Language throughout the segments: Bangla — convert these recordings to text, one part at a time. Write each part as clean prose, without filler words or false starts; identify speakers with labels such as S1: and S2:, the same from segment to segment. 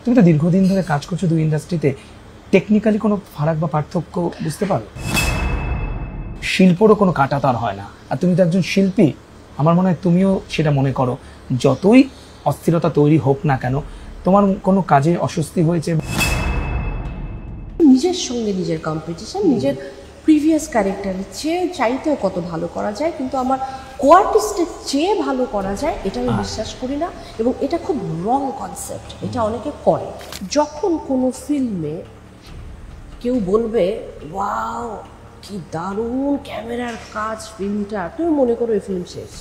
S1: তুমি তো দীর্ঘদিন ধরে কাজ করছো দুই ইন্ডাস্ট্রিতে, টেকনিক্যালি কোনো ফারাক বা পার্থক্য বুঝতে পারো? শিল্পরও কোনো কাঁটাতার হয় না, আর তুমি তো একজন শিল্পী। আমার মনে হয় তুমিও সেটা মনে করো। যতই অস্থিরতা তৈরি হোক না কেন, তোমার কোনো কাজে অস্বস্তি হয়েছে?
S2: নিজের সঙ্গে নিজের কম্পিটিশন, নিজের প্রিভিয়াস ক্যারেক্টারের চেয়ে চাইতেও কত ভালো করা যায়, কিন্তু আমার কোয়ার্টিস্টের চেয়ে ভালো করা যায় এটা আমি বিশ্বাস করি না, এবং এটা খুব রং কনসেপ্ট। এটা অনেকে করে। যখন কোনো ফিল্মে কেউ বলবে ওয়াও কি দারুণ ক্যামেরার কাজ ফিল্মটা, তুমি মনে করো এই ফিল্ম শেষ।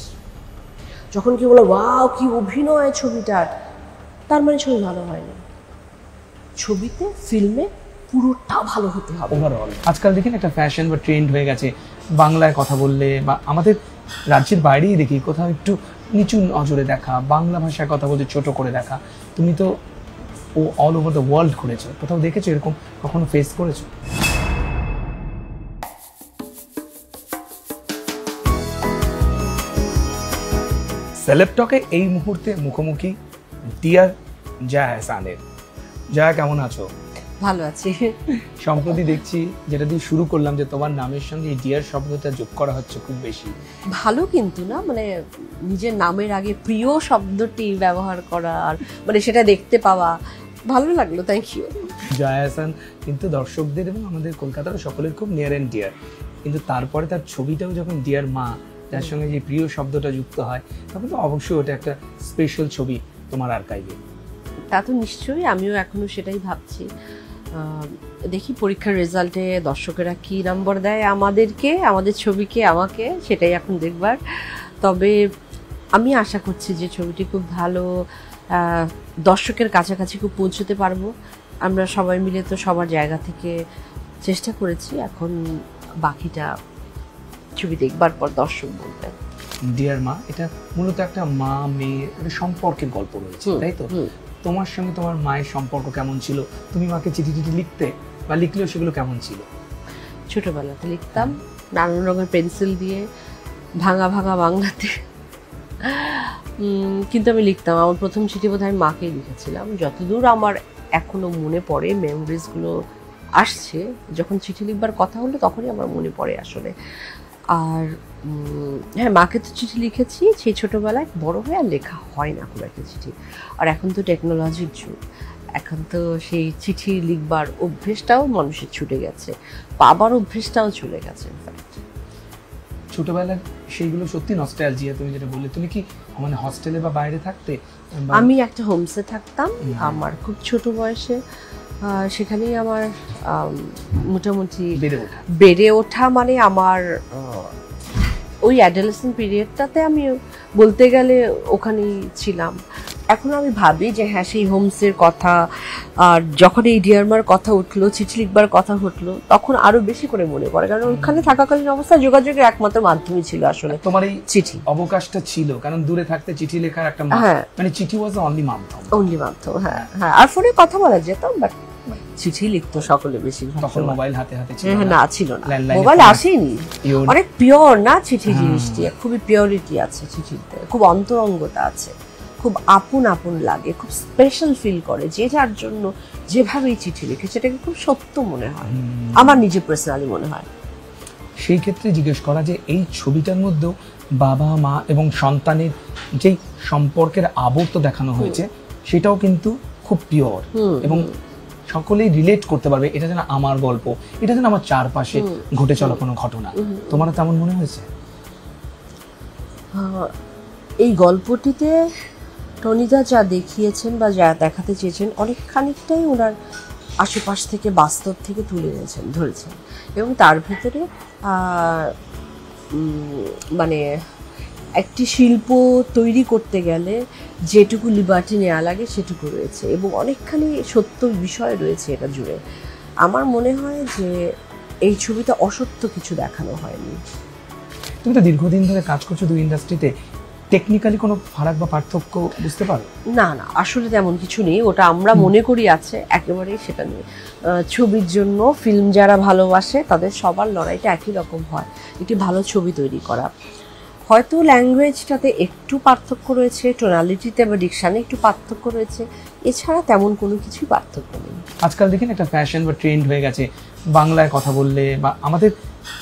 S2: যখন কেউ বলে ওয়াও কি অভিনয় ছবিটার, তার মানে ছবি ভালো হয়নি। ছবিতে ফিল্মে পুরোটা ভালো হতে হবে
S1: ওভারঅল। আজকাল দেখি একটা ফ্যাশন বা ট্রেন্ড হয়ে গেছে বাংলায় কথা বললে, বা আমাদের রাজ্যের বাইরেই দেখি কোথাও একটু নিচু নজরে দেখা, বাংলা ভাষায় কথা বলতে ছোট করে দেখা। তুমি তো অল ওভার দ্য ওয়ার্ল্ড ঘুরেছো, কোথাও দেখেছো এরকম, কখনো ফেস করেছো? সেলেব টকে এই মুহূর্তে মুখোমুখি ডিয়ার জয়া আহসানের। জয়া, কেমন আছো?
S2: ভালো আছি।
S1: সম্প্রতি দেখছি, যেটা দিয়ে শুরু করলাম, যে তোমার নামের সঙ্গে এই ডিয়ার শব্দটা যোগ করা হচ্ছে খুব বেশি।
S2: ভালো কিন্তু না, মানে নিজের নামের আগে প্রিয় শব্দটি ব্যবহার করা, আর মানে সেটা দেখতে পাওয়া ভালো লাগলো। Thank you.
S1: জয়া আহসান কিন্তু দর্শকদের এবং আমাদের কলকাতার সকলের খুব নিয়ার অ্যান্ড ডিয়ার, কিন্তু তারপরে তার ছবিটাও যখন ডিয়ার মা, যার সঙ্গে যে প্রিয় শব্দটা যুক্ত হয়, তখন তো অবশ্যই ওটা একটা স্পেশাল ছবি তোমার আর্কাইভে।
S2: তা তো নিশ্চয়ই, আমিও এখনো সেটাই ভাবছি। দেখি পরীক্ষার রেজাল্টে দর্শকেরা কি নম্বর দেয় আমাদেরকে, আমাদের ছবিকে, আমাকে, সেটাই এখন দেখবার। তবে আমি আশা করছি যে ছবিটি খুব ভালো দর্শকের কাছাকাছি খুব পৌঁছতে পারবো। আমরা সবাই মিলে তো সবার জায়গা থেকে চেষ্টা করেছি, এখন বাকিটা ছবি দেখবার পর দর্শক বলবেন।
S1: ডিয়ার মা, এটা মূলত একটা মা মেয়ে একটা সম্পর্কের গল্প রয়েছে, তাই তো? তোমার সঙ্গে তোমার মায়ের সম্পর্ক কেমন ছিল? তুমি মাকে চিঠি টিঠি লিখতে, বা লিখলেও সেগুলো কেমন ছিল?
S2: ছোটবেলাতে লিখতাম নানান রঙের পেন্সিল দিয়ে, ভাঙা ভাঙা বাংলাতে, কিন্তু আমি লিখতাম। আমার প্রথম চিঠি বোধহয় আমি মাকেই লিখেছিলাম, যতদূর আমার এখনো মনে পড়ে। মেমোরিজগুলো আসছে, যখন চিঠি লিখবার কথা হলো তখনই আমার মনে পড়ে আসলে। আর হ্যাঁ, মাকে তো চিঠি লিখেছি সেই ছোটোবেলায়, বড় হয়ে আর লেখা হয় না খুব একটা চিঠি। আর এখন তো টেকনোলজির যুগ, এখন তো সেই চিঠি লিখবার অভ্যেসটাও মানুষের ছুটে গেছে, পাবার অভ্যেসটাও চলে গেছে।
S1: ছোটবেলায় সেইগুলো সত্যি নস্টালজিয়া। তুমি যেটা বললে, তুমি কি মানে হস্টেলে বা বাইরে থাকতে?
S2: আমি একটা হোমসে থাকতাম আমার খুব ছোট বয়সে, সেখানেই আমার মোটামুটি বেড়ে ওঠা। মানে আমার ওই অ্যাডোলেসেন্ট পিরিয়ডটাতে আমি বলতে গেলে ওখানেই ছিলাম। এখন আমি ভাবি যে হ্যাঁ, সেই হোমসের কথা, আর যখন এই ডিয়ারমার কথা উঠলো, চিঠি লিখবার কথা উঠলো, তখন আরো বেশি করে মনে পড়ে, কারণ ওখানে থাকাকালীন অবস্থায় যোগাযোগের একমাত্র মাধ্যমই ছিল আসলে
S1: তোমার এই
S2: চিঠি।
S1: অবকাশটা ছিল, কারণ দূরে থাকতে চিঠি লেখার একটা মানে চিঠি ওয়াজ দ্য অনলি মাধ্যম।
S2: হ্যাঁ হ্যাঁ, আর ফোনে কথা বলা যেত, বাট চিঠি লিখতো সকলে বেশি।
S1: তখন মোবাইল হাতে হাতে ছিল
S2: না, ছিল না, মোবাইল আসেনি। অনেক পিওর না চিঠি জিনিসটি, খুবই পিওরিটি আছে চিঠিতে, খুব অন্তরঙ্গতা আছে, খুব আপন আপন লাগে, খুব স্পেশাল ফিল করে। যে যার জন্য যেভাবেই চিঠি লিখে সেটাকে খুব সত্য মনে হয়, আমার নিজে পার্সোনালি মনে হয়।
S1: সেই ক্ষেত্রে জিজ্ঞেস করা যে এই ছবিটার মধ্যেও বাবা মা এবং সন্তানের যেই সম্পর্কের আবর্ত দেখানো হয়েছে, সেটাও কিন্তু খুব পিওর, এবং সকলেই রিলেট করতে পারবে। এটা যেন আমার গল্প, এটা যেন আমার চারপাশে ঘটে চলা কোনো ঘটনা। তোমারও তেমন মনে হয়েছে?
S2: এই গল্পটিতে টনিদা যা দেখিয়েছেন বা যা দেখাতে চেয়েছেন, অনেক খানিকটাই ওনার আশেপাশ থেকে, বাস্তব থেকে তুলে ধরেছেন, এবং তার ভিতরে মানে একটি শিল্প তৈরি করতে গেলে যেটুকু লিবার্টি নেওয়া লাগে সেটুকু রয়েছে, এবং অনেকখানি সত্য বিষয় রয়েছে এটা জুড়ে। আমার মনে হয় যে এই ছবিতে অসত্য কিছু দেখানো হয়নি।
S1: তুমি তো দীর্ঘদিন ধরে কাজ করছো দুই ইন্ডাস্ট্রিতে, টেকনিক্যালি কোনো ফারাক বা পার্থক্য বুঝতে পারো?
S2: না না, আসলে তেমন কিছু নেই। ওটা আমরা মনে করি আছে, একেবারেই সেটা নেই। ছবির জন্য ফিল্ম যারা ভালোবাসে তাদের সবার লড়াইটা একই রকম হয়, একটি ভালো ছবি তৈরি করা। হয়তো ল্যাঙ্গুয়েজটাতে একটু পার্থক্য রয়েছে, টোনালিটিতে বা ডিকশানে একটু পার্থক্য রয়েছে, এছাড়া তেমন কোনো কিছুই পার্থক্য নেই।
S1: আজকাল দেখেন একটা ফ্যাশন বা ট্রেন্ড হয়ে গেছে বাংলায় কথা বললে, বা আমাদের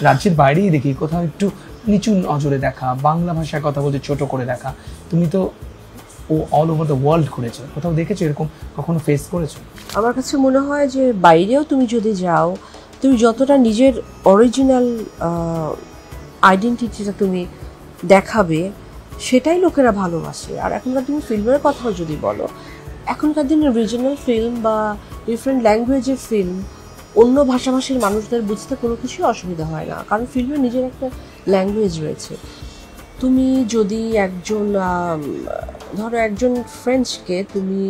S1: রাজ্যের বাইরেই দেখি কোথাও একটু নিচু নজরে দেখা, বাংলা ভাষায় কথা বলতে ছোট করে দেখা। তুমি তো অল ওভার দ্য ওয়ার্ল্ড ঘুরেছো, কোথাও দেখেছো এরকম, কখনো ফেস করেছো?
S2: আমার কাছে মনে হয় যে বাইরেও তুমি যদি যাও, তুমি যতটা নিজের অরিজিনাল আইডেন্টিটিটা তুমি দেখাবে, সেটাই লোকেরা ভালোবাসে। আর এখনকার দিনে ফিল্মের কথাও যদি বলো, এখনকার দিনে রিজনাল ফিল্ম বা ডিফারেন্ট ল্যাঙ্গুয়েজের ফিল্ম অন্য ভাষাভাষীর মানুষদের বুঝতে কোনো কিছুই অসুবিধা হয় না, কারণ ফিল্মের নিজের একটা ল্যাঙ্গুয়েজ রয়েছে। তুমি যদি ধরো একজন ফ্রেঞ্চকে তুমি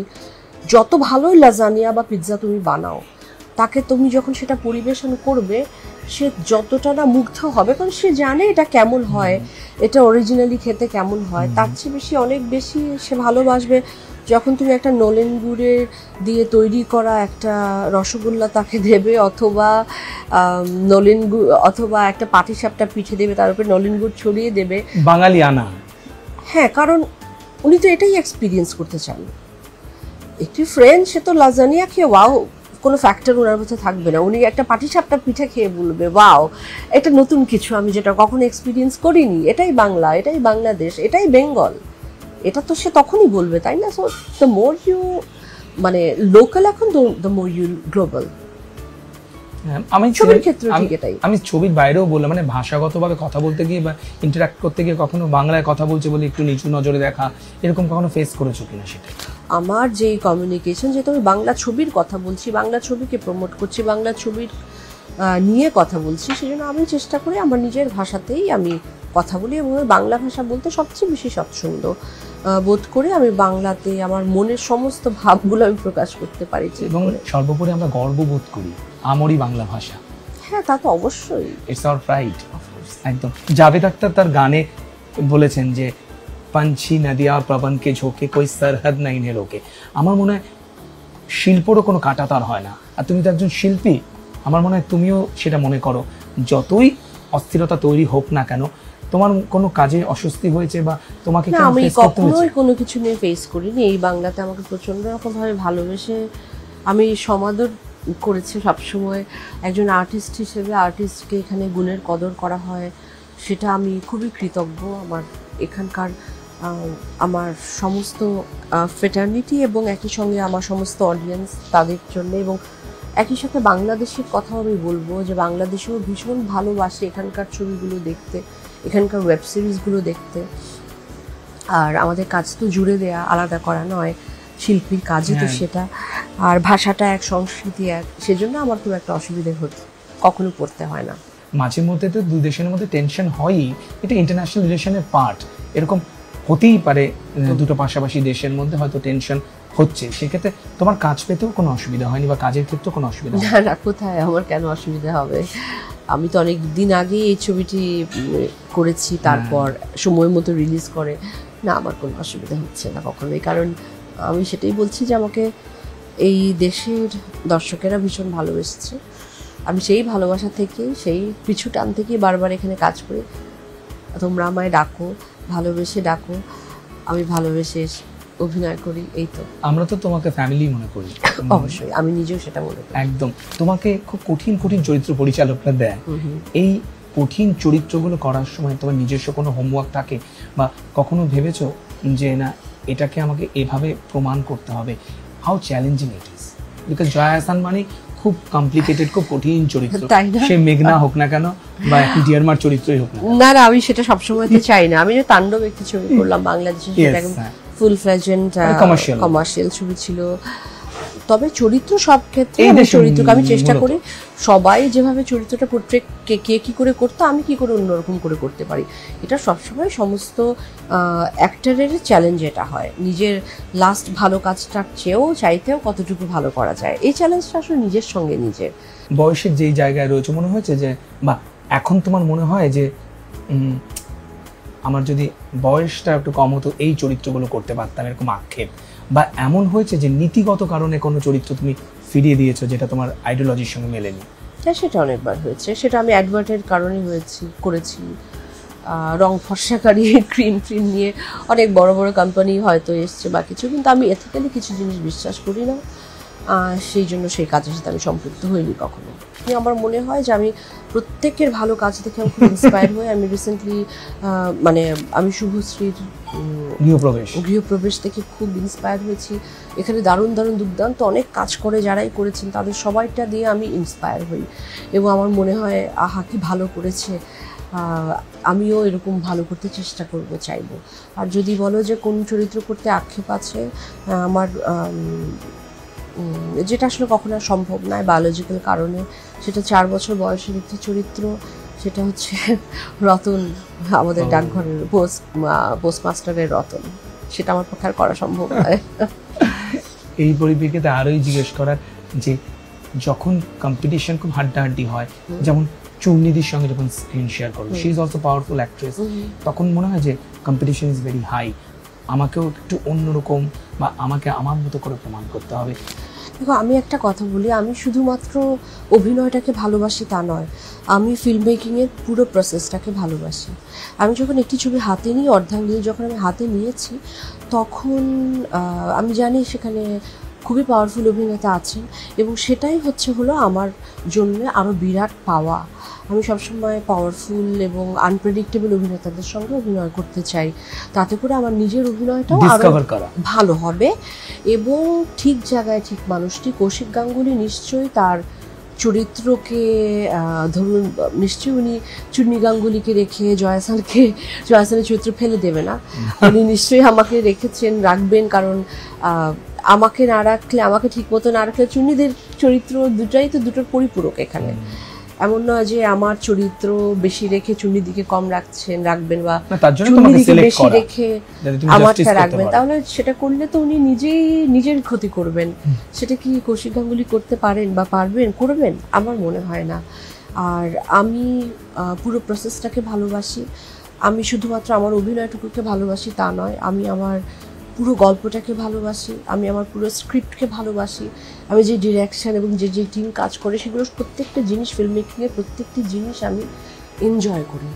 S2: যত ভালোই লাজানিয়া বা পিৎজা তুমি বানাও, তাকে তুমি যখন সেটা পরিবেশন করবে, সে যতটা না মুগ্ধ হবে, কারণ সে জানে এটা কেমন হয়, এটা অরিজিনালি খেতে কেমন হয়, তার চেয়ে বেশি অনেক বেশি সে ভালোবাসবে যখন তুমি একটা নলেন গুড়ের দিয়ে তৈরি করা একটা রসগোল্লা তাকে দেবে, অথবা নলেন গুড় অথবা একটা পাটিসাপটা পিঠে দেবে, তার উপরে নলেন গুড় ছড়িয়ে দেবে,
S1: বাঙালি আনা।
S2: হ্যাঁ, কারণ উনি তো এটাই এক্সপিরিয়েন্স করতে চান। একটি ফ্রেন্ড সে তো লাজানিয়া খেয়ে ওয়াও, কোনো ফ্যাক্টর ওনার মধ্যে থাকবে না, উনি একটা পাটিসাপটা পিঠে খেয়ে বলবে ওয়াও, এটা নতুন কিছু, আমি যেটা কখনো এক্সপিরিয়েন্স করিনি, এটাই বাংলা, এটাই বাংলাদেশ, এটাই বেঙ্গল, এটা তো সে তখনই বলবে, তাই না? সো দ্য মোর ইউ মানে লোকাল, এখন দ্য মোর ইউ গ্লোবাল।
S1: আমি
S2: ছবির ক্ষেত্রে ঠিক এটাই।
S1: আমি ছবির বাইরেও বললাম, মানে ভাষাগতভাবে কথা বলতে গিয়ে বা ইন্টারাক্ট করতে গিয়ে কখনো বাংলায় কথা বলছে বলে একটু নিচু নজরে দেখা, এরকম কখনো ফেস করেছো কিনা সেটা?
S2: আমার যেই কমিউনিকেশন, যেহেতু আমি বাংলা ছবির কথা বলছি, বাংলা ছবিকে প্রমোট করছি, বাংলা ছবির নিয়ে কথা বলছি, সেজন্য আমি চেষ্টা করি আমার নিজের ভাষাতেই আমি কথা বলি, এবং বাংলা ভাষা বলতে সবচেয়ে বেশি স্বচ্ছন্দ বোধ করে আমি বাংলাতে আমার মনের সমস্ত ভাবগুলো আমি প্রকাশ করতে পারি।
S1: এবং সর্বোপরি আমরা গর্ববোধ করি আমরি বাংলা ভাষা।
S2: হ্যাঁ, তা তো অবশ্যই,
S1: ইটস আওয়ার প্রাইড। একদম। জাভেদ আখতার তার গানে বলেছেন যে पंछी नदिया पवन के झोंके कोई सरहद नहीं ने रोके। আমার মনে হয় শিল্পরও কোনো কাঁটাতার হয় না, আর তুমি তো একজন শিল্পী, আমার মনে হয় তুমিও সেটা মনে করো। যতই অস্থিরতা তৈরি হোক না কেন, তোমার কোনো কাজে অস্বস্তি হয়েছে বা তোমাকে
S2: না, আমি কখনোই কোনো কিছু নিয়ে ফেস করিনি। এই বাংলাতে আমাকে প্রচন্ড রকমভাবে ভালোবেসে আমি সমাদর করেছে সবসময়। একজন আর্টিস্ট হিসেবে আর্টিস্টকে এখানে গুণের কদর করা হয়, সেটা আমি খুবই কৃতজ্ঞ। আমার এখানকার আমার সমস্ত ফ্রেটার্নিটি এবং একই সঙ্গে আমার সমস্ত অডিয়েন্স, তাদের জন্য। এবং একই সাথে বাংলাদেশের কথাও আমি বলবো যে বাংলাদেশেও ভীষণ ভালোবাসে এখানকার ছবিগুলো দেখতে, এখানকার ওয়েব সিরিজগুলো দেখতে। আর আমাদের কাজ তো জুড়ে দেয়া, আলাদা করা নয়, শিল্পীর কাজই তো সেটা। আর ভাষাটা এক, সংস্কৃতি এক, সেজন্য আমার খুব একটা অসুবিধে কখনো পড়তে হয় না।
S1: মাঝে মধ্যে তো দুই দেশের মধ্যে টেনশন হয়ই, এটা ইন্টারন্যাশনাল রিলেশনের পার্ট। এরকম হতেই পারে দুটো পাশাপাশি দেশের মধ্যে হয়তো টেনশন হচ্ছে, সেক্ষেত্রে তোমার কাজ পেতেও কোনো অসুবিধা হয়নি বা কাজের ক্ষেত্রেও কোনো অসুবিধা হয়নি?
S2: না, কোথায়, আমার কেন অসুবিধা হবে? আমি তো অনেক দিন আগে এই ছবিটি করেছি, তারপর সময় মতো রিলিজ করে। না, আমার কোনো অসুবিধা হচ্ছে না কখনোই, কারণ আমি সেটাই বলছি যে আমাকে এই দেশের দর্শকেরা ভীষণ ভালোবেসেছে। আমি সেই ভালোবাসা থেকে, সেই পিছু টান থেকে বারবার এখানে কাজ করি। তোমরা আমায় ডাকো, ভালোবেসে ডাকো, আমি ভালোবেসে অভিনয় করি, এই তো।
S1: আমরা তো তোমাকে ফ্যামিলি মনে করি।
S2: অবশ্যই, আমি নিজেও সেটা মনে করি।
S1: একদম। তোমাকে খুব কঠিন কঠিন চরিত্র পরিচালকরা দেয়, এই কঠিন চরিত্রগুলো করার সময় তোমার নিজস্ব কোনো হোমওয়ার্ক থাকে বা কখনো ভেবেছো যে না, এটাকে আমাকে এভাবে প্রমাণ করতে হবে? How challenging it is, because Joya Ahsan মানে খুব কমপ্লিকেটেড, খুব কঠিন চরিত্র, সে মেঘনা হোক না কেন বা ডিয়ারমার চরিত্রই হোক
S2: না। না, আমি সেটা সবসময় তো চাই না। আমি যে তাণ্ডব একটি ছবি করলাম বাংলাদেশে, সেটা একদম ফুল ফ্লেজেন্ট কমার্শিয়াল ছবি ছিল। তবে চরিত্র সব ক্ষেত্রে চরিত্রকে আমি চেষ্টা করি সবাই যেভাবে চরিত্রটা পোর্ট্রেট কে কি করে করতো, আমি কি করে অন্যরকম করে করতে পারি। এটা সবসময় সমস্ত অ্যাক্টরের চ্যালেঞ্জ এটা হয়, নিজের লাস্ট ভালো কাজটার চেয়েও চাইতেও কতটুকু ভালো করা যায়। এই চ্যালেঞ্জটা আসলে নিজের সঙ্গে নিজের।
S1: বয়সের যেই জায়গায় রয়েছে, মনে হয়েছে যে বা এখন তোমার মনে হয় যে আমার যদি বয়সটা একটু কম হতো এই চরিত্রগুলো করতে পারতাম, এরকম আক্ষেপ? বা এমন হয়েছে যে নীতিগত কারণে কোনো চরিত্র তুমি ফিরিয়ে দিয়েছো যেটা তোমার আইডিওলজির সঙ্গে মেলেনি?
S2: হ্যাঁ, সেটা অনেকবার হয়েছে। সেটা আমি অ্যাডভার্টের কারণে করেছি। রং ফর্সাকারী ক্রিম নিয়ে অনেক বড় বড় কোম্পানি হয়তো এসছে বা কিছু, কিন্তু আমি এথিক্যালি কিছু জিনিস বিশ্বাস করি না, সেই জন্য সেই কাজের সাথে আমি সম্পৃক্ত হইনি কখনো। আমার মনে হয় যে আমি প্রত্যেকের ভালো কাজ দেখে আমি খুব ইন্সপায়ার হই। আমি রিসেন্টলি মানে আমি শুভশ্রীর গৃহপ্রবেশ থেকে খুব ইন্সপায়ার হয়েছি। এখানে দারুণ দুর্দান্ত অনেক কাজ করে যারাই করেছেন তাদের সবাইটা দিয়ে আমি ইন্সপায়ার হই এবং আমার মনে হয় আহা কি ভালো করেছে, আমিও এরকম ভালো করতে চেষ্টা করব, চাইব। আর যদি বলো যে কোন চরিত্র করতে আক্ষেপ আছে, আমার যেটা আসলে কখনো সম্ভব নয় বায়োলজিক্যাল কারণে, সেটা 4 বছর বয়সের একটি চরিত্র, সেটা হচ্ছে রতন, আমাদের ডাকঘরের পোস্টমাস্টারের রতন। সেটা আমার পক্ষে আর করা সম্ভব নয়।
S1: এই পরিপ্রেক্ষিতে আরোই জিজ্ঞেস করার যে যখন কম্পিটিশন খুব হাড্ডাহাড্ডি হয়, যেমন চুমনিদির সঙ্গে যখন স্ক্রিন শেয়ার করো, she is also powerful actress, তখন মনে হয় যে কম্পিটিশন ইজ ভেরি হাই, আমাকেও একটু অন্যরকম বা আমাকে আমার মতো করে প্রমাণ করতে হবে।
S2: দেখো আমি একটা কথা বলি, আমি শুধুমাত্র অভিনয়টাকে ভালোবাসি তা নয়, আমি ফিল্ম মেকিংয়ের পুরো প্রসেসটাকে ভালোবাসি। আমি যখন একটি ছবি হাতে নিই, অর্ধাঙ্গিনী যখন আমি হাতে নিয়েছি, তখন আমি জানি সেখানে খুবই পাওয়ারফুল অভিনেতা আছেন এবং সেটাই হলো আমার জন্য আরও বিরাট পাওয়া। আমি সবসময় পাওয়ারফুল এবং আনপ্রেডিক্টেবল অভিনেতাদের সঙ্গে অভিনয় করতে চাই, তাতে করে আমার নিজের অভিনয়টাও আরও ভালো হবে এবং ঠিক জায়গায় ঠিক মানুষটি। কৌশিক গাঙ্গুলি নিশ্চয়ই তার চরিত্রকে ধরুন, নিশ্চয়ই উনি চুন্নি গাঙ্গুলিকে রেখে জয়াসানের চরিত্র ফেলে দেবে না, উনি নিশ্চয়ই আমাকে রেখেছেন, রাখবেন, কারণ আমাকে না রাখলে, আমাকে ঠিক মতো না রাখলে চুন্নিদের চরিত্র দুটাই তো দুটোর পরিপূরক এখানে। এমন নয় যে আমার চরিত্র বেশি রেখে চুন্নির দিকে কম রাখবেন বা চুন্নির দিকে বেশি রেখে আমারটা রাখবেন, তাহলে সেটা করলে তো উনি নিজের ক্ষতি করবেন। সেটা কি কৌশিক গাঙ্গুলি করতে পারেন বা করবেন? আমার মনে হয় না। আর আমি পুরো প্রসেসটাকে ভালোবাসি। আমি শুধুমাত্র আমার অভিনয়টুকুকে ভালোবাসি তা নয়, আমি আমার পুরো গল্পটাকে ভালোবাসি, আমি আমার পুরো স্ক্রিপ্টকে ভালোবাসি, আমি যে ডিরেকশন এবং যে টিম কাজ করে সেগুলো প্রত্যেকটা জিনিস, ফিল্ম মেকিংয়ের প্রত্যেকটি জিনিস আমি এনজয় করি।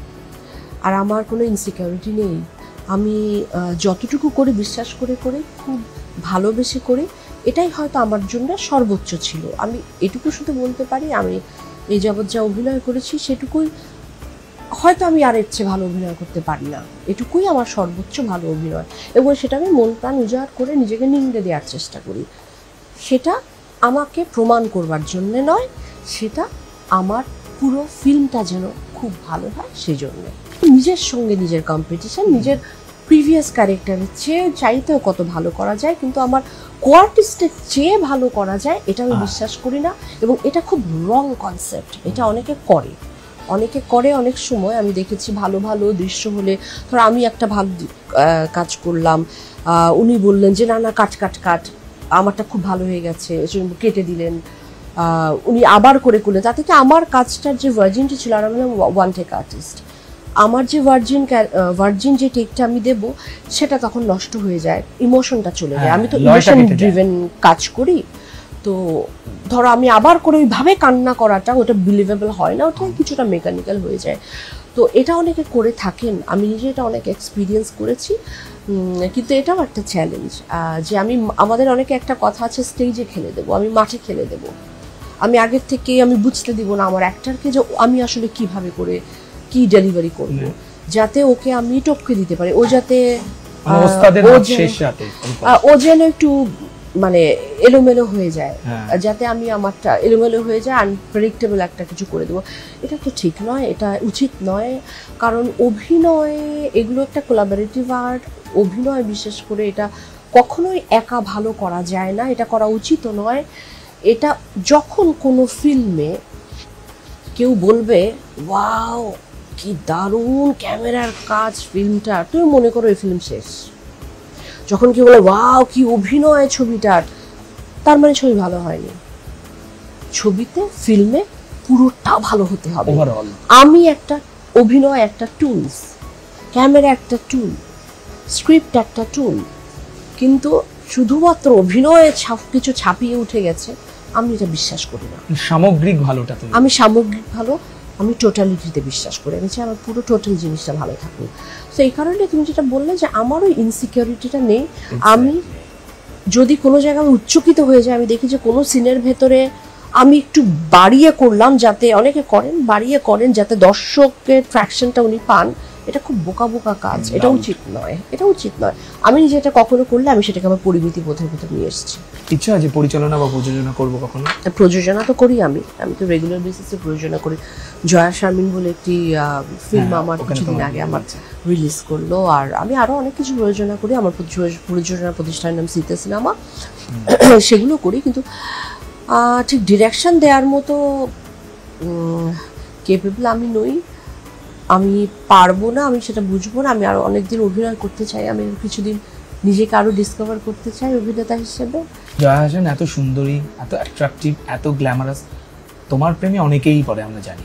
S2: আর আমার কোনো ইনসিকিউরিটি নেই, আমি যতটুকু করে বিশ্বাস করে খুব ভালোবেসে করি, এটাই হয়তো আমার জন্য সর্বোচ্চ ছিল। আমি এটুকু শুধু বলতে পারি, আমি এই যাবৎ যা অভিনয় করেছি সেটুকুই, হয়তো আমি আর এর চেয়ে ভালো অভিনয় করতে পারি না, এটুকুই আমার সর্বোচ্চ ভালো অভিনয় এবং সেটা আমি মন প্রাণ উজাড় করে নিজেকে নিংড়ে দেওয়ার চেষ্টা করি। সেটা আমাকে প্রমাণ করবার জন্যে নয়, সেটা আমার পুরো ফিল্মটা যেন খুব ভালো হয় সেজন্য। নিজের সঙ্গে নিজের কম্পিটিশন, নিজের প্রিভিয়াস ক্যারেক্টারের চেয়ে চাইতেও কত ভালো করা যায়, কিন্তু আমার কোয়ার্টিস্টের চেয়ে ভালো করা যায় এটা আমি বিশ্বাস করি না এবং এটা খুব রং কনসেপ্ট। এটা অনেকে করে অনেক সময় আমি দেখেছি, ভালো দৃশ্য হলে, ধরো আমি একটা ভালো কাজ করলাম, উনি বললেন যে না কাট, আমারটা খুব ভালো হয়ে গেছে, কেটে দিলেন, উনি আবার করলেন, তাতে কি আমার কাজটার যে ভার্জিনটি ছিল, আর আমি ওয়ান টেক আর্টিস্ট, আমার যে ভার্জিন যে টেকটা আমি দেবো সেটা তখন নষ্ট হয়ে যায়, ইমোশনটা চলে যায়। আমি তো ইমোশন ড্রিভেন কাজ করি, তো ধরো আমি আবার করে ওইভাবে কান্না করাটা ওটা বিলিভেবল হয় না, ওটা কিছুটা মেকানিক্যাল হয়ে যায়। তো এটা অনেকে করে থাকেন, আমি নিজে এটা অনেক এক্সপিরিয়েন্স করেছি, কিন্তু এটাও একটা চ্যালেঞ্জ যে আমাদের অনেকে একটা কথা আছে, স্টেজে খেলে দেবো, আমি মাঠে খেলে দেবো, আমি আগের থেকেই আমি বুঝতে দিব না আমার অ্যাক্টরকে যে আমি আসলে কিভাবে করে কি ডেলিভারি করবো, যাতে ওকে আমি টপকে দিতে পারি, ও যাতে ও যেন একটু মানে এলোমেলো হয়ে যায়, যাতে আমি আমারটা এলোমেলো হয়ে যায়, আনপ্রেডিক্টেবল একটা কিছু করে দেবো। এটা তো ঠিক নয়, এটা উচিত নয়, কারণ অভিনয় এগুলো একটা কোলাবোরেটিভ আর্ট। অভিনয় বিশেষ করে এটা কখনোই একা ভালো করা যায় না, এটা করা উচিতও নয়। এটা যখন কোনো ফিল্মে কেউ বলবে ওয়াও কি দারুণ ক্যামেরার কাজ ফিল্মটা, তুমি মনে করো এই ফিল্ম শেষ। যখন কেউ বলে ওয়াও কি অভিনয় ছবিটার, তার মানে ছবি ভালো হয়নি। ছবিতে ফিল্মে পুরোটা ভালো হতে হবে। আমি একটা অভিনয় একটা টুলস, ক্যামেরা একটা টুল, স্ক্রিপ্ট একটা টুল, কিন্তু শুধুমাত্র অভিনয়ে কিছু ছাপিয়ে উঠে গেছে আমি এটা বিশ্বাস করি না।
S1: সামগ্রিক ভালোটা,
S2: আমি সামগ্রিক ভালো আমি টোটালিটিতে বিশ্বাস করি, আমি চাই আমার পুরো টোটাল জিনিসটা ভালো থাকুক। তো এই কারণে তুমি যেটা বললে যে আমারও ইনসিকিউরিটিটা নেই। আমি যদি কোনো জায়গায় আমি উচ্চকিত হয়ে যায়, আমি দেখি যে কোনো সিনের ভেতরে আমি একটু বাড়িয়ে করলাম, যাতে অনেকে করেন বাড়িয়ে করেন যাতে দর্শকের ট্র্যাকশনটা উনি পান, এটা খুব বোকা বোকা কাজ, এটা উচিত নয়, এটা উচিত নয়। আমি যেটা কখনো করলে আমি সেটাকে আমার পরিমিতি বোধের ভিতর নিয়ে এসেছি।
S1: ইচ্ছা আছে পরিচালনা বা প্রযোজনা করবো কখনো?
S2: প্রযোজনা তো করি, আমি তো রেগুলার বেসিসে প্রযোজনা করি। জয়া শারমিন বলে একটি ফিল্ম আমার কিছুদিন আগে আমার রিলিজ করলো, আর আমি আরও অনেক কিছু প্রযোজনা করি। আমার প্রযোজনা প্রতিষ্ঠানের নাম সীতা সিনেমা, সেগুলো করি। কিন্তু ঠিক ডিরেকশন দেওয়ার মতো কেপেবল আমি নই, আমি পারবো না, আমি সেটা বুঝবো না। আমি আরও অনেকদিন অভিনয় করতে চাই, আমি কিছুদিন নিজেকে আরও ডিসকভার করতে চাই অভিনেতা হিসেবে।
S1: জয়া হাসান এত সুন্দরী, এত অ্যাট্রাকটিভ, এত গ্ল্যামারাস, তোমার প্রেমে অনেকেই পড়ে আমরা জানি।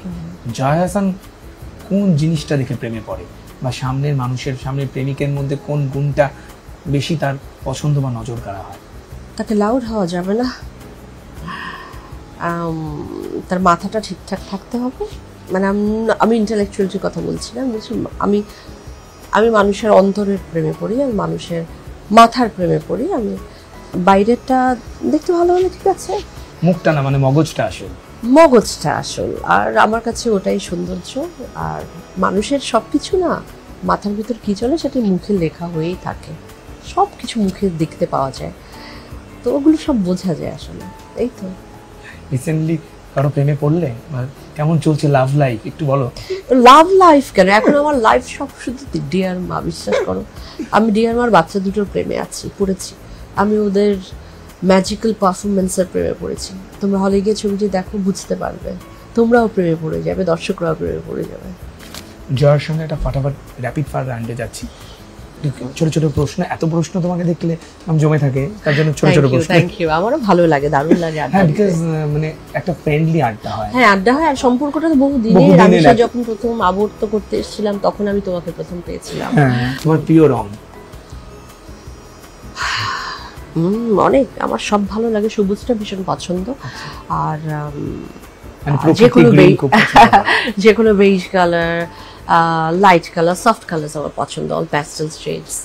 S1: জয়া হাসান কোন জিনিসটা দেখে প্রেমে পড়ে, বা সামনের মানুষের, সামনের প্রেমিকের মধ্যে কোন গুণটা বেশি তার পছন্দ বা নজর কাড়া হয়?
S2: তাকে লাউড হওয়া যাবে না, তার মাথাটা ঠিকঠাক থাকতে হবে। মানে আমি ইন্টেলেকচুয়ালিটির কথা বলছি না, আমি মানুষের অন্তরের প্রেমে পড়ি, আমি মানুষের মাথার প্রেমে পড়ি। আমি বাইরেরটা দেখতে ভালো হলে ঠিক আছে,
S1: মুখটা না, মানে মগজটা আসল।
S2: মগজটা আসল, আর আমার কাছে ওটাই সৌন্দর্য। আর মানুষের সব কিছু না, মাথার ভিতর কী চলে সেটা মুখে লেখা হয়েই থাকে, সব কিছু মুখে দেখতে পাওয়া যায়, তো ওগুলো সব বোঝা যায় আসলে। এই তো
S1: রিসেন্টলি কারো প্রেমে পড়লে, কেমন চলছে লাভ লাইফ একটু বলো?
S2: লাভ লাইফ কেন, এখন আমার লাইফ সব শুধু ডিয়ার মা, বিশ্বাস করো। আমি ডিয়ার মার বাচ্চা দুটোর প্রেমে পড়েছি, আমি ওদের ম্যাজিক্যাল পারফরমেন্সের প্রেমে পড়েছি। তোমরা হলে গিয়ে ছবিটি দেখো, বুঝতে পারবে, তোমরাও প্রেমে পড়ে যাবে, দর্শকরাও প্রেমে পড়ে যাবে।
S1: জয়ার সঙ্গে একটা ফাটাফাট র্যাপিড ফায়ার রাউন্ডে যাচ্ছি। ছোট ছোট প্রশ্ন, এত প্রশ্ন তোমাকে দেখলে আমি জমে থাকে, তার জন্য ছোট ছোট প্রশ্ন।
S2: থ্যাংক ইউ, আমারও ভালো লাগে, দারুণ লাগে আড্ডা।
S1: হ্যাঁ, বিকজ মানে একটা ফ্রেন্ডলি আড্ডা হয়।
S2: হ্যাঁ, আড্ডা হয়, আর সম্পর্কটা তো বহু দিনের। আমি যখন প্রথম আবর্ত করতে এসেছিলাম তখন আমি তোমাকে প্রথম পেয়েছিলাম।
S1: হ্যাঁ, তোমার প্রিয় রং?
S2: অনেক, আমার সব ভালো লাগে, সবুজটা ভীষণ পছন্দ। আর যে কোনো beige colour, light colour, soft colour আমার পছন্দ, অল প্যাস্টেল শেডস।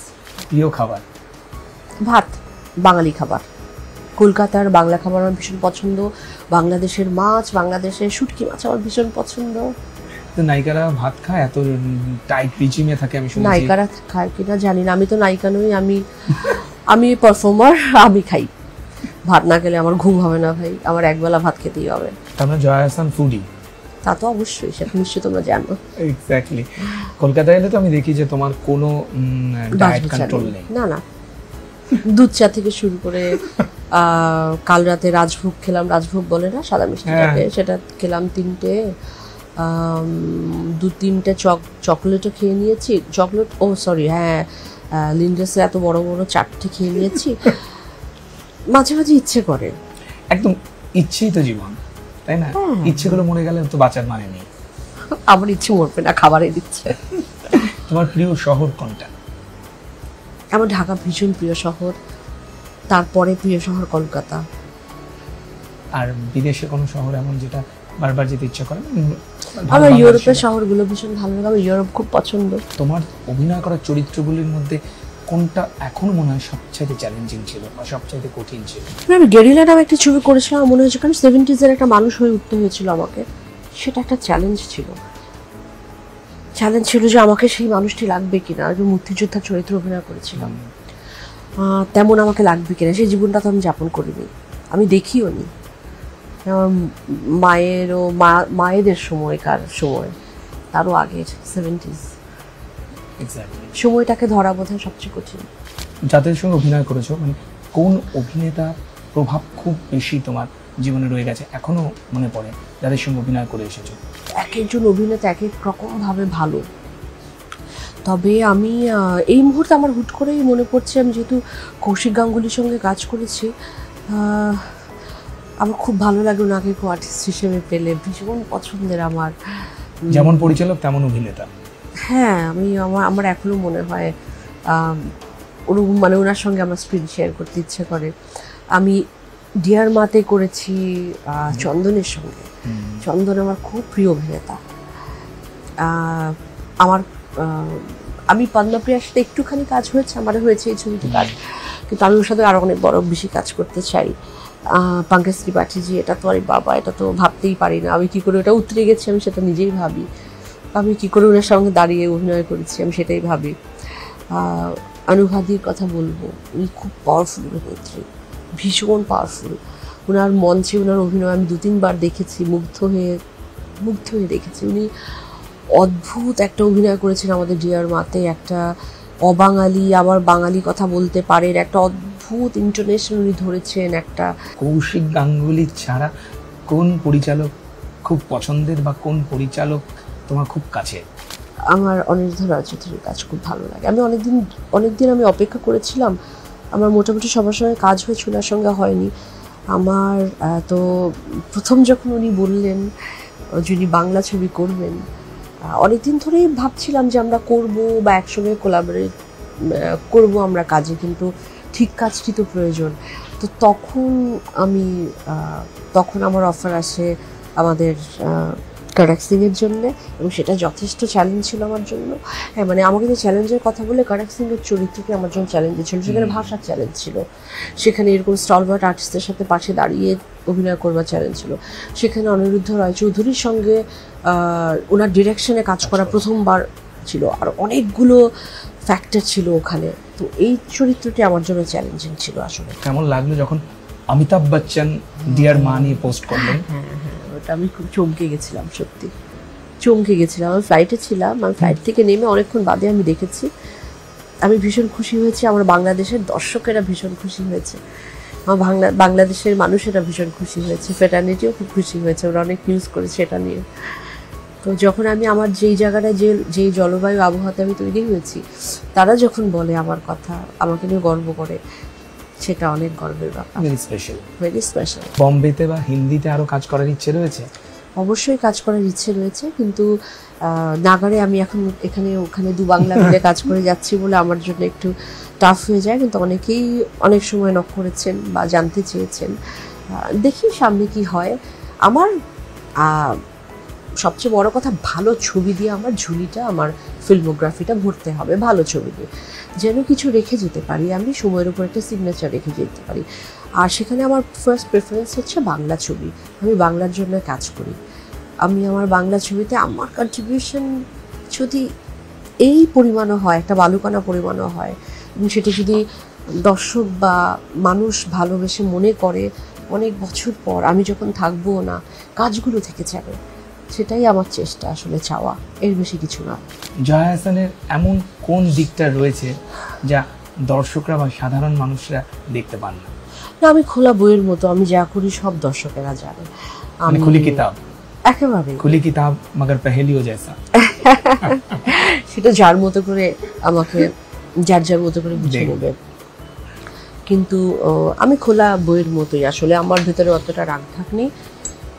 S1: প্রিয় খাবার?
S2: ভাত, বাঙালি খাবার, কলকাতার বাংলা খাবার আমার ভীষণ পছন্দ। বাংলাদেশের মাছ, বাংলাদেশের শুটকি মাছ আমার ভীষণ পছন্দ।
S1: তো নায়িকারা ভাত খায়, এত টাইট রিজিমে থাকে আমি শুনেছি।
S2: নায়িকারা খায় কিনা জানি না, আমি তো নায়িকা নই, আমি পারফর্মার, আমি খাই। ভাত না খেলে আমার ঘুম হবে না ভাই, আমার একবেলা ভাত খেতেই হবে।
S1: তারপরে জয়া হাসান ফুডি?
S2: তা তো অবশ্যই, সেটা নিশ্চয়ই তোমরা জানো।
S1: এক্স্যাক্টলি। কলকাতায় এলে তো আমি দেখি যে তোমার কোনো ডায়েট কন্ট্রোল নেই।
S2: না না, দুধ চা থেকে শুরু করে কাল রাতে রাজভোগ খেলাম, রাজভোগ বলে না সাদা মিষ্টিটাকে, সেটা খেলাম 3টে, 2-3টে চকলেটও খেয়ে নিয়েছি। চকলেট, ও সরি, হ্যাঁ, লিন্ডাসের এত বড় বড় 4টে খেয়ে নিয়েছি। মাঝে মাঝে ইচ্ছে করে,
S1: একদম ইচ্ছেই তো জীবন, তাই না? ইচ্ছেগুলো মরে গেলে তো বাঁচার মানে নেই।
S2: আমার ইচ্ছে মরবে না, খাবারে দিচ্ছে।
S1: তোমার প্রিয় শহর কোনটা?
S2: আমার ঢাকা ভীষণ প্রিয় শহর, তারপরে প্রিয় শহর কলকাতা।
S1: আর বিদেশে কোনো শহর এমন যেটা বারবার যেতে ইচ্ছা করে?
S2: আমার ইউরোপের শহরগুলো ভীষণ ভালো লাগে, আমার ইউরোপ খুব পছন্দ।
S1: তোমার অভিনয় করা চরিত্রগুলির মধ্যে কোনটা এখনো মনে হয় সবচাইতে চ্যালেঞ্জিং ছিল বা সবচাইতে কঠিন ছিল?
S2: আমি গেরিলা নামে একটা ছবি করেছিলাম, মনে হয়েছে কারণ 70s একটা মানুষ হয়ে উঠতে হয়েছিল আমাকে, সেটা একটা চ্যালেঞ্জ ছিল। যে আমাকে সেই মানুষটি লাগবে কিনা, যে মুক্তিযোদ্ধার চরিত্র অভিনয় করেছিলাম তেমন আমাকে লাগবে কিনা, সেই জীবনটা তো আমি যাপন করিনি, আমি দেখিও নি। মায়েদের সময়কার সময়, তারও আগের 70s সময়টাকে ধরা বোধ হয় সবচেয়ে কঠিন।
S1: যাদের সঙ্গে অভিনয় করেছো, মানে কোন অভিনেতা প্রভাব খুব বেশি তোমার জীবনে রয়ে গেছে, এখনো মনে পড়ে যাদের সঙ্গে অভিনয় করে এসেছো?
S2: এক একজন অভিনেতা এক এক রকমভাবে ভালো, তবে আমি এই মুহূর্তে আমার হুট করেই মনে পড়ছে, আমি যেহেতু কৌশিক গাঙ্গুলির সঙ্গে কাজ করেছি, আমার খুব ভালো লাগে ওনাকে আর্টিস্ট হিসেবে পেলে, ভীষণ পছন্দের আমার।
S1: যেমন পরিচালক তেমন অভিনেতা।
S2: হ্যাঁ, আমার এখনো মনে হয় ওরকম, মানে ওনার সঙ্গে আমার স্ক্রিন শেয়ার করতে ইচ্ছে করে। আমি ডিয়ার মাতে করেছি চন্দনের সঙ্গে, চন্দন আমার খুব প্রিয় অভিনেতা, আমার আমি পদ্মপ্রিয়ার সাথে একটুখানি কাজ হয়েছে, আমার হয়েছে এই ছবিতে কাজ, কিন্তু আমি ওর সাথে আরও অনেক বড় বেশি কাজ করতে চাই। পঙ্কজ ত্রিপাঠীজি, এটা তো আরে বাবা, এটা তো ভাবতেই পারি না আমি কী করে ওটা উতরে গেছি, আমি সেটা নিজেই ভাবি, আমি কী করে ওনার সঙ্গে দাঁড়িয়ে অভিনয় করেছি আমি সেটাই ভাবি। অনুভাদির কথা বলবো, উনি খুব পাওয়ারফুল অভিনেত্রী, ভীষণ পাওয়ারফুল। ওনার মঞ্চে ওনার অভিনয় আমি 2-3 বার দেখেছি, মুগ্ধ হয়ে দেখেছি। উনি অদ্ভুত একটা অভিনয় করেছেন আমাদের ডিয়ার মাতে, একটা অবাঙালি আবার বাঙালি কথা বলতে পারেন, একটা অদ্ভুত ইন্টোনেশন উনি ধরেছেন। একটা
S1: কৌশিক গাঙ্গুলি ছাড়া কোন পরিচালক খুব পছন্দের বা কোন পরিচালক তোমার খুব কাছে?
S2: আমার অনিরুদ্ধ রয় চৌধুরীর কাজ খুব ভালো লাগে। আমি অনেকদিন আমি অপেক্ষা করেছিলাম, আমার মোটামুটি সবার সঙ্গে কাজ হয়েছে, ওনার সঙ্গে হয়নি আমার। তো প্রথম যখন উনি বললেন যিনি বাংলা ছবি করবেন, অনেকদিন ধরেই ভাবছিলাম যে আমরা করব বা একসঙ্গে কোলাবোরেট করব আমরা কাজে, কিন্তু ঠিক কাজটি তো প্রয়োজন। তো তখন আমার অফার আসে আমাদের কারাক সিংয়ের জন্য, এবং সেটা যথেষ্ট চ্যালেঞ্জ ছিল আমার জন্য। হ্যাঁ, মানে আমাকে যে চ্যালেঞ্জের কথা বলে, কারাক সিংয়ের চরিত্রটি আমার জন্য চ্যালেঞ্জ ছিল। সেখানে ভাষার চ্যালেঞ্জ ছিল, সেখানে এরকম স্টলভার্ট আর্টিস্টদের সাথে পাশে দাঁড়িয়ে অভিনয় করবার চ্যালেঞ্জ ছিল, সেখানে অনিরুদ্ধ রয় চৌধুরীর সঙ্গে ওনার ডিরেকশনে কাজ করা প্রথমবার ছিল, আর অনেকগুলো ফ্যাক্টর ছিল ওখানে। তো এই চরিত্রটি আমার জন্য চ্যালেঞ্জিং ছিল আসলে।
S1: কেমন লাগলো যখন অমিতাভ বচ্চন ডিয়ার মা নিয়ে পোস্ট করলেন?
S2: হ্যাঁ, ওটা আমি খুব চমকে গেছিলাম, সত্যি চমকে গেছিলাম। আমি ফ্লাইটে ছিলাম, আমি ফ্লাইট থেকে নেমে অনেকক্ষণ বাদে আমি দেখেছি। আমি ভীষণ খুশি হয়েছি, আমার বাংলাদেশের দর্শকেরা ভীষণ খুশি হয়েছে, আমার বাংলাদেশের মানুষেরা ভীষণ খুশি হয়েছে, ফ্রেটার্নিটিও খুব খুশি হয়েছে, ওরা অনেক নিউজ করেছে এটা নিয়ে। তো যখন আমি আমার যেই জায়গাটায় যেই জলবায়ু আবহাওয়াতে আমি তৈরি হয়েছি, তারা যখন বলে আমার কথা, আমাকে নিয়ে গর্ব করে, সেটা অনেক গর্বের ব্যাপার। Very special.
S1: বম্বেতে বা হিন্দিতে আরও কাজ করার ইচ্ছে রয়েছে?
S2: অবশ্যই কাজ করার ইচ্ছে রয়েছে, কিন্তু নাগারে আমি এখন এখানে ওখানে বাংলা মিলে কাজ করে যাচ্ছি বলে আমার জন্য একটু টাফ হয়ে যায়, কিন্তু অনেকেই অনেক সময় নক করেছেন বা জানতে চেয়েছেন। দেখি সামনে কি হয়। আমার সবচেয়ে বড় কথা, ভালো ছবি দিয়ে আমার ঝুলিটা, আমার ফিল্মোগ্রাফিটা ভরতে হবে ভালো ছবি দিয়ে, যেন কিছু রেখে যেতে পারি, আমি সময়ের উপর একটা সিগনেচার রেখে যেতে পারি। আর সেখানে আমার ফার্স্ট প্রেফারেন্স হচ্ছে বাংলা ছবি। আমি বাংলার জন্য কাজ করি, আমি আমার বাংলা ছবিতে আমার কন্ট্রিবিউশন যদি এই পরিমাণও হয়, একটা বালুকানা পরিমাণও হয়, এবং সেটা যদি দর্শক বা মানুষ ভালোবেসে মনে করে, অনেক বছর পর আমি যখন থাকবো না, কাজগুলো থেকে যাবে, সেটাই আমার চেষ্টা, আসলে চাওয়া, এর বেশি কিছু না।
S1: জয়া আহসানের এমন কোন দিকটা রয়েছে যা দর্শকরা বা সাধারণ মানুষরা দেখতে পান না?
S2: আমি খোলা বইয়ের মতো, আমি যা করি সব দর্শকেরা জানে।
S1: আমি খুলি কিতাব,
S2: একেবারে
S1: খুলি কিতাব মগর পহেলিও জেসা।
S2: সেটা যার মতো করে আমাকে যার মতো করে বুঝে নেবে, কিন্তু আমি খোলা বইয়ের মতোই। আসলে আমার ভিতরে অতটা রাগ ঢাক নেই,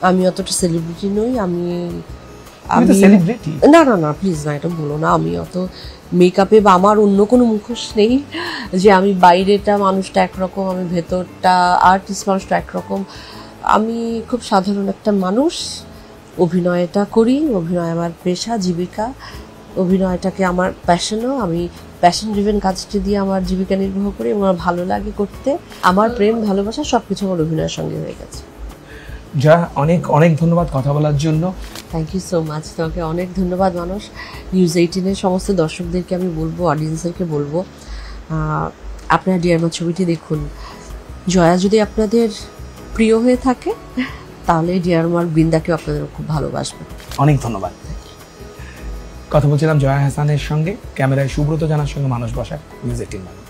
S2: আমি অতটা সেলিব্রিটি নই। আমি না প্লিজ না, এটা বলো না। আমি অত মেকআপে বা আমার অন্য কোনো মুখোশ নেই যে আমি বাইরেটা মানুষটা একরকম, আমি ভেতরটা আর্টিস্ট মানুষটা একরকম। আমি খুব সাধারণ একটা মানুষ, অভিনয়টা করি, অভিনয় আমার পেশা, জীবিকা, অভিনয়টাকে আমার প্যাশনও, আমি প্যাশন ড্রিভেন কাজটি দিয়ে আমার জীবিকা নির্বাহ করি, এবং আমার ভালো লাগে করতে। আমার প্রেম ভালোবাসা সব কিছু আমার অভিনয়ের সঙ্গে হয়ে গেছে।
S1: যা অনেক অনেক ধন্যবাদ কথা বলার জন্য।
S2: থ্যাংক ইউ সো মাচ, তোমাকে অনেক ধন্যবাদ মানুষ। নিউজ 18-এর সমস্ত দর্শকদেরকে আমি বলবো, অডিয়েন্সদেরকে বলবো, আপনারা ডিয়ার মা ছবিটি দেখুন। জয়া যদি আপনাদের প্রিয় হয়ে থাকে, তাহলে ডিয়ার মার বৃন্দাকেও আপনাদের খুব ভালোবাসবে।
S1: অনেক ধন্যবাদ। কথা বলছিলাম জয়া আহসানের সঙ্গে, ক্যামেরায় সুব্রত জানার সঙ্গে মানুষ বসাক, নিউজ 18 বাংলা।